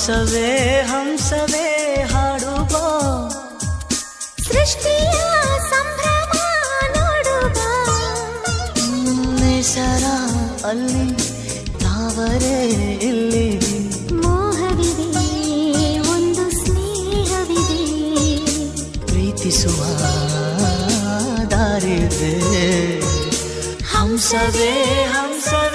ಹಂಸವೇ ಹಂಸವೇ ಹಾಡುವ ಸೃಷ್ಟಿಯ ಸಂಭ್ರಮ ನೋಡುವ ನಿಸರ ಅಲ್ಲಿ ತಾವರೆ ಇಲ್ಲಿ ಮೋಹವಿದೆ ಒಂದು ಸ್ನೇಹವಿದೆ ಪ್ರೀತಿಸುವ ದಾರಿದೆ ಹಂಸವೇ ಹಂಸವೇ